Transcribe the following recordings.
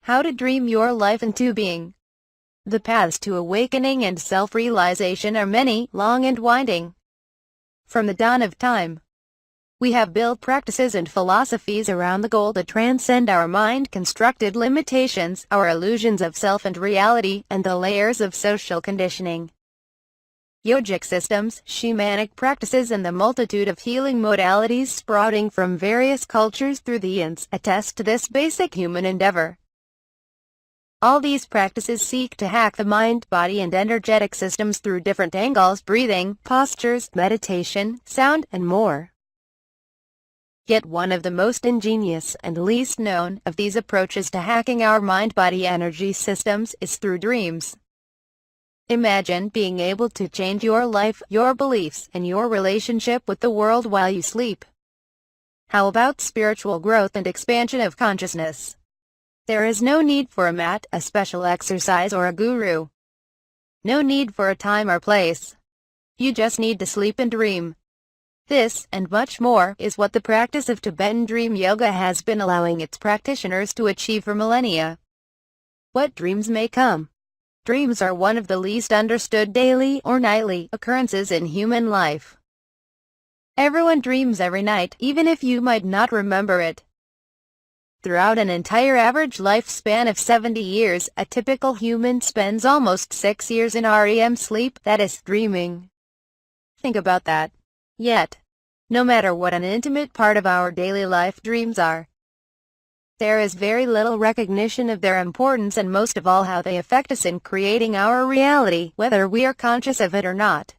How to dream your life into being. The paths to awakening and self-realization are many, long and winding. From the dawn of time, we have built practices and philosophies around the goal to transcend our mind-constructed limitations, our illusions of self and reality, and the layers of social conditioning. Yogic systems, shamanic practices and the multitude of healing modalities sprouting from various cultures through the eons attest to this basic human endeavor. All these practices seek to hack the mind, body and energetic systems through different angles, breathing, postures, meditation, sound, and more. Yet one of the most ingenious and least known of these approaches to hacking our mind-body energy systems is through dreams. Imagine being able to change your life, your beliefs, and your relationship with the world while you sleep. How about spiritual growth and expansion of consciousness? There is no need for a mat, a special exercise, or a guru. No need for a time or place. You just need to sleep and dream. This, and much more, is what the practice of Tibetan dream yoga has been allowing its practitioners to achieve for millennia. What dreams may come? Dreams are one of the least understood daily or nightly occurrences in human life. Everyone dreams every night, even if you might not remember it. Throughout an entire average lifespan of 70 years, a typical human spends almost 6 years in REM sleep, that is, dreaming. Think about that. Yet, no matter what an intimate part of our daily life dreams are, there is very little recognition of their importance and most of all how they affect us in creating our reality, whether we are conscious of it or not.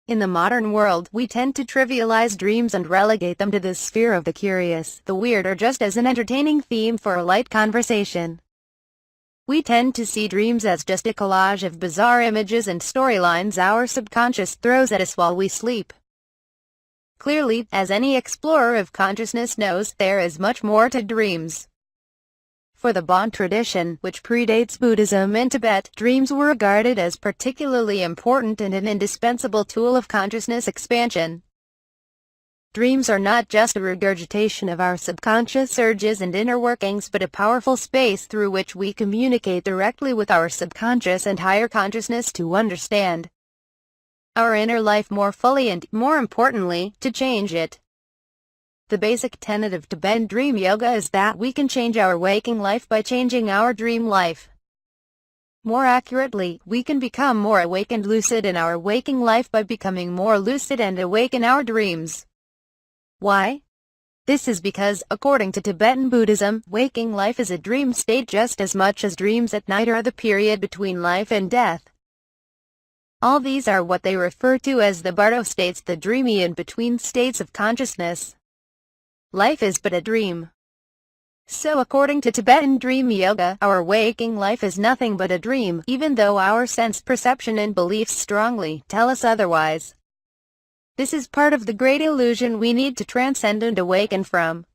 In the modern world, we tend to trivialize dreams and relegate them to the sphere of the curious, the weird, or just as an entertaining theme for a light conversation. We tend to see dreams as just a collage of bizarre images and storylines our subconscious throws at us while we sleep. Clearly, as any explorer of consciousness knows, there is much more to dreams. For the Bon tradition, which predates Buddhism in Tibet, dreams were regarded as particularly important and an indispensable tool of consciousness expansion. Dreams are not just a regurgitation of our subconscious urges and inner workings, but a powerful space through which we communicate directly with our subconscious and higher consciousness to understand our inner life more fully and, more importantly, to change it. The basic tenet of Tibetan dream yoga is that we can change our waking life by changing our dream life. More accurately, we can become more awake and lucid in our waking life by becoming more lucid and awake in our dreams. Why? This is because, according to Tibetan Buddhism, waking life is a dream state just as much as dreams at night are the period between life and death. All these are what they refer to as the Bardo states, the dreamy in-between states of consciousness. Life is but a dream. So according to Tibetan dream yoga, our waking life is nothing but a dream, even though our sense perception and beliefs strongly tell us otherwise. This is part of the great illusion we need to transcend and awaken from.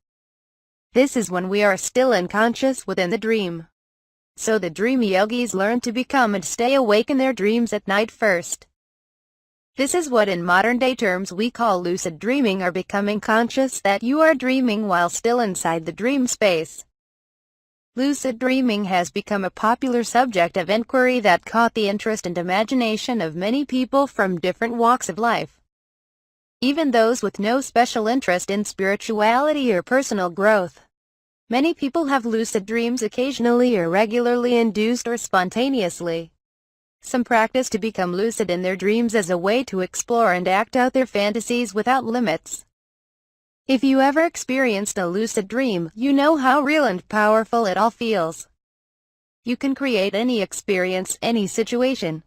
This is when we are still unconscious within the dream. So the dream yogis learn to become and stay awake in their dreams at night first. This is what in modern-day terms we call lucid dreaming, or becoming conscious that you are dreaming while still inside the dream space. Lucid dreaming has become a popular subject of inquiry that caught the interest and imagination of many people from different walks of life. Even those with no special interest in spirituality or personal growth. Many people have lucid dreams occasionally or regularly induced or spontaneously. Some practice to become lucid in their dreams as a way to explore and act out their fantasies without limits. If you ever experienced a lucid dream, you know how real and powerful it all feels. You can create any experience, any situation.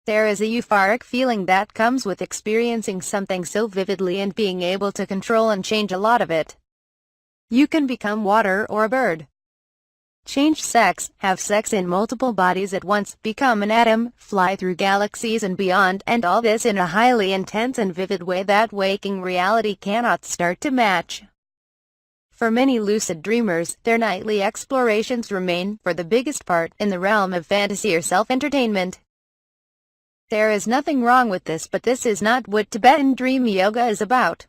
There is a euphoric feeling that comes with experiencing something so vividly and being able to control and change a lot of it. You can become water or a bird. Change sex, have sex in multiple bodies at once, become an atom, fly through galaxies and beyond, and all this in a highly intense and vivid way that waking reality cannot start to match. For many lucid dreamers, their nightly explorations remain, for the biggest part, in the realm of fantasy or self-entertainment. There is nothing wrong with this, but this is not what Tibetan dream yoga is about.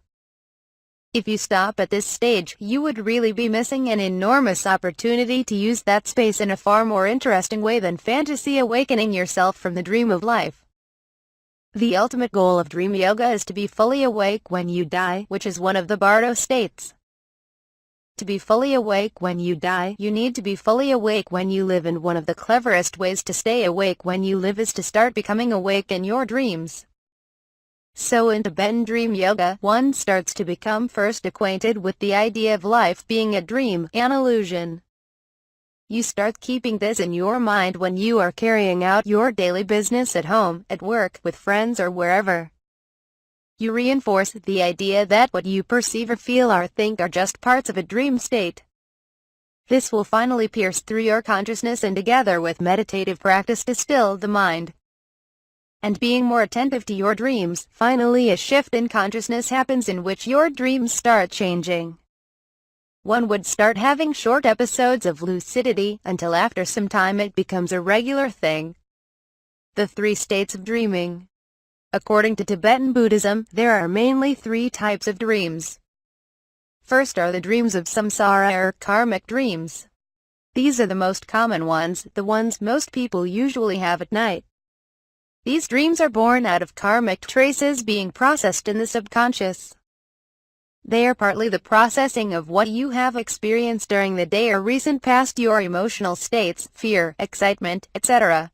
If you stop at this stage, you would really be missing an enormous opportunity to use that space in a far more interesting way than fantasy awakening yourself from the dream of life. The ultimate goal of dream yoga is to be fully awake when you die, which is one of the Bardo states. To be fully awake when you die, you need to be fully awake when you live, and one of the cleverest ways to stay awake when you live is to start becoming awake in your dreams. So in Tibetan dream yoga, one starts to become first acquainted with the idea of life being a dream, an illusion. You start keeping this in your mind when you are carrying out your daily business at home, at work, with friends, or wherever. You reinforce the idea that what you perceive or feel or think are just parts of a dream state. This will finally pierce through your consciousness, and together with meditative practice to still the mind and being more attentive to your dreams, finally a shift in consciousness happens in which your dreams start changing. One would start having short episodes of lucidity, until after some time it becomes a regular thing. The 3 states of dreaming. According to Tibetan Buddhism, there are mainly 3 types of dreams. First are the dreams of samsara or karmic dreams. These are the most common ones, the ones most people usually have at night. These dreams are born out of karmic traces being processed in the subconscious. They are partly the processing of what you have experienced during the day or recent past, your emotional states, fear, excitement, etc.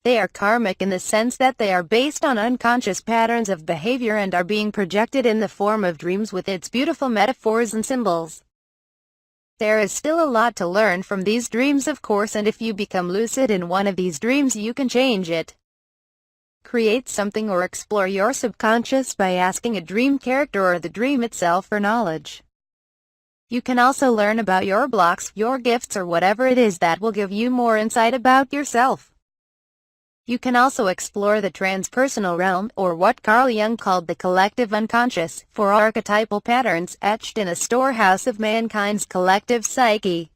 They are karmic in the sense that they are based on unconscious patterns of behavior and are being projected in the form of dreams with its beautiful metaphors and symbols. There is still a lot to learn from these dreams, of course, and if you become lucid in one of these dreams, you can change it. Create something or explore your subconscious by asking a dream character or the dream itself for knowledge. You can also learn about your blocks, your gifts, or whatever it is that will give you more insight about yourself. You can also explore the transpersonal realm, or what Carl Jung called the collective unconscious, for archetypal patterns etched in a storehouse of mankind's collective psyche.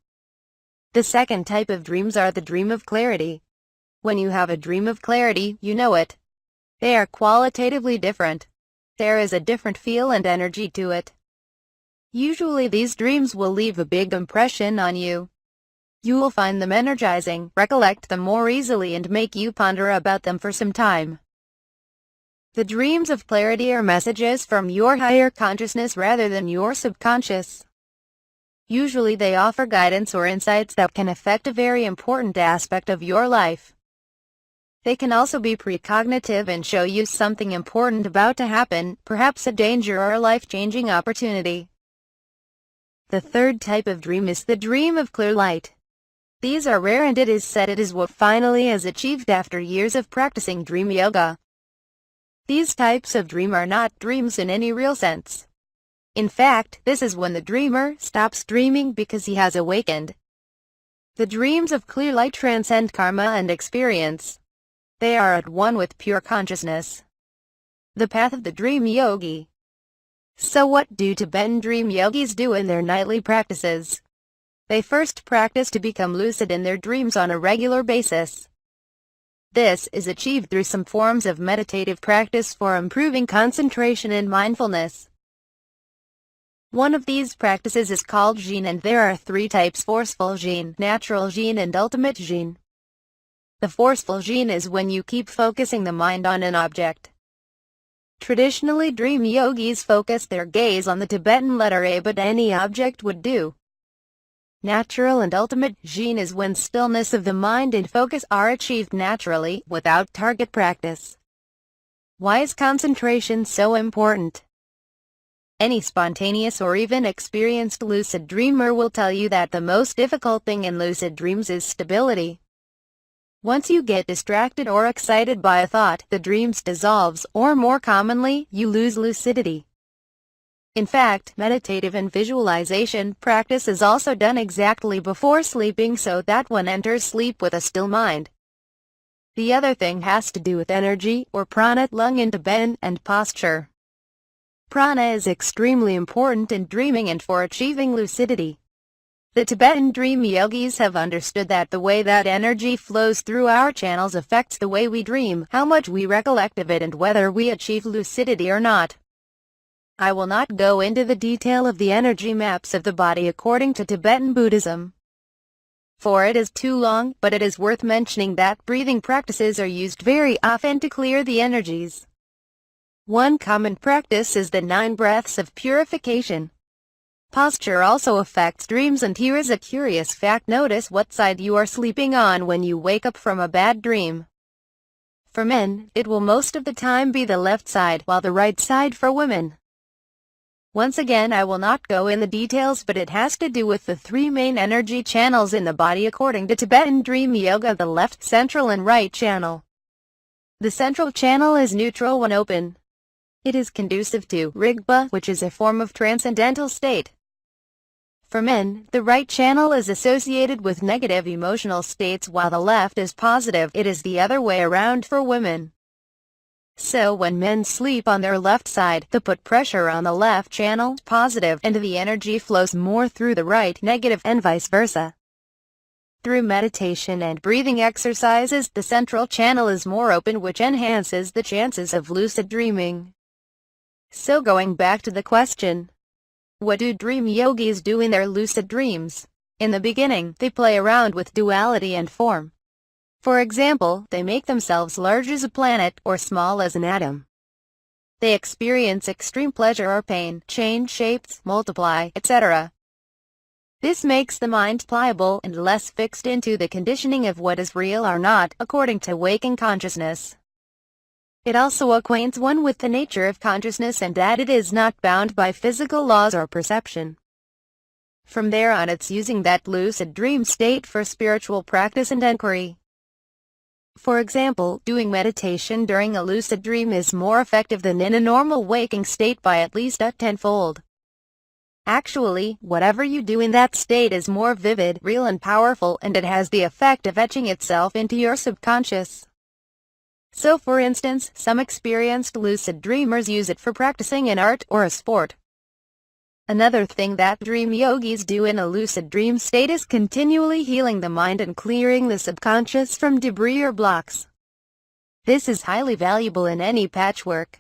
The second type of dreams are the dream of clarity. When you have a dream of clarity, you know it. They are qualitatively different. There is a different feel and energy to it. Usually these dreams will leave a big impression on you. You will find them energizing, recollect them more easily, and make you ponder about them for some time. The dreams of clarity are messages from your higher consciousness rather than your subconscious. Usually they offer guidance or insights that can affect a very important aspect of your life. They can also be precognitive and show you something important about to happen, perhaps a danger or a life-changing opportunity. The third type of dream is the dream of clear light. These are rare, and it is said it is what finally is achieved after years of practicing dream yoga. These types of dream are not dreams in any real sense. In fact, this is when the dreamer stops dreaming because he has awakened. The dreams of clear light transcend karma and experience. They are at one with pure consciousness. The path of the dream yogi. So what do Tibetan dream yogis do in their nightly practices? They first practice to become lucid in their dreams on a regular basis. This is achieved through some forms of meditative practice for improving concentration and mindfulness. One of these practices is called jin, and there are 3 types: forceful jin, natural jin, and ultimate jin. The forceful jin is when you keep focusing the mind on an object. Traditionally, dream yogis focus their gaze on the Tibetan letter A, but any object would do. Natural and ultimate jin is when stillness of the mind and focus are achieved naturally, without target practice. Why is concentration so important? Any spontaneous or even experienced lucid dreamer will tell you that the most difficult thing in lucid dreams is stability. Once you get distracted or excited by a thought, the dream dissolves, or more commonly, you lose lucidity. In fact, meditative and visualization practice is also done exactly before sleeping so that one enters sleep with a still mind. The other thing has to do with energy, or prana, lung in Tibetan, and posture. Prana is extremely important in dreaming and for achieving lucidity. The Tibetan dream yogis have understood that the way that energy flows through our channels affects the way we dream, how much we recollect of it, and whether we achieve lucidity or not. I will not go into the detail of the energy maps of the body according to Tibetan Buddhism, for it is too long, but it is worth mentioning that breathing practices are used very often to clear the energies. One common practice is the 9 breaths of purification. Posture also affects dreams, and here is a curious fact. Notice what side you are sleeping on when you wake up from a bad dream. For men, it will most of the time be the left side, while the right side for women. Once again, I will not go in the details, but it has to do with the 3 main energy channels in the body according to Tibetan Dream Yoga: the left, central and right channel. The central channel is neutral when open. It is conducive to Rigpa, which is a form of transcendental state. For men, the right channel is associated with negative emotional states, while the left is positive. It is the other way around for women. So when men sleep on their left side, they put pressure on the left channel, positive, and the energy flows more through the right, negative, and vice versa. Through meditation and breathing exercises, the central channel is more open, which enhances the chances of lucid dreaming. So going back to the question, what do dream yogis do in their lucid dreams? In the beginning, they play around with duality and form. For example, they make themselves large as a planet or small as an atom. They experience extreme pleasure or pain, change shapes, multiply, etc. This makes the mind pliable and less fixed into the conditioning of what is real or not, according to waking consciousness. It also acquaints one with the nature of consciousness and that it is not bound by physical laws or perception. From there on, it's using that lucid dream state for spiritual practice and inquiry. For example, doing meditation during a lucid dream is more effective than in a normal waking state by at least a tenfold. Actually, whatever you do in that state is more vivid, real and powerful, and it has the effect of etching itself into your subconscious. So for instance, some experienced lucid dreamers use it for practicing an art or a sport. Another thing that dream yogis do in a lucid dream state is continually healing the mind and clearing the subconscious from debris or blocks. This is highly valuable in any patchwork.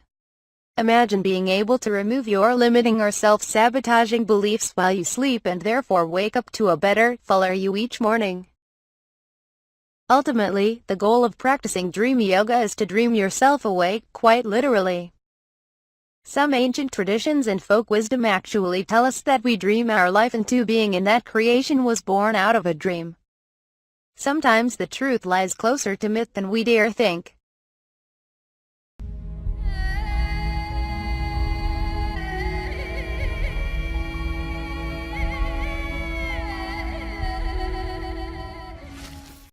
Imagine being able to remove your limiting or self-sabotaging beliefs while you sleep and therefore wake up to a better, fuller you each morning. Ultimately, the goal of practicing dream yoga is to dream yourself awake, quite literally. Some ancient traditions and folk wisdom actually tell us that we dream our life into being and that creation was born out of a dream. Sometimes the truth lies closer to myth than we dare think.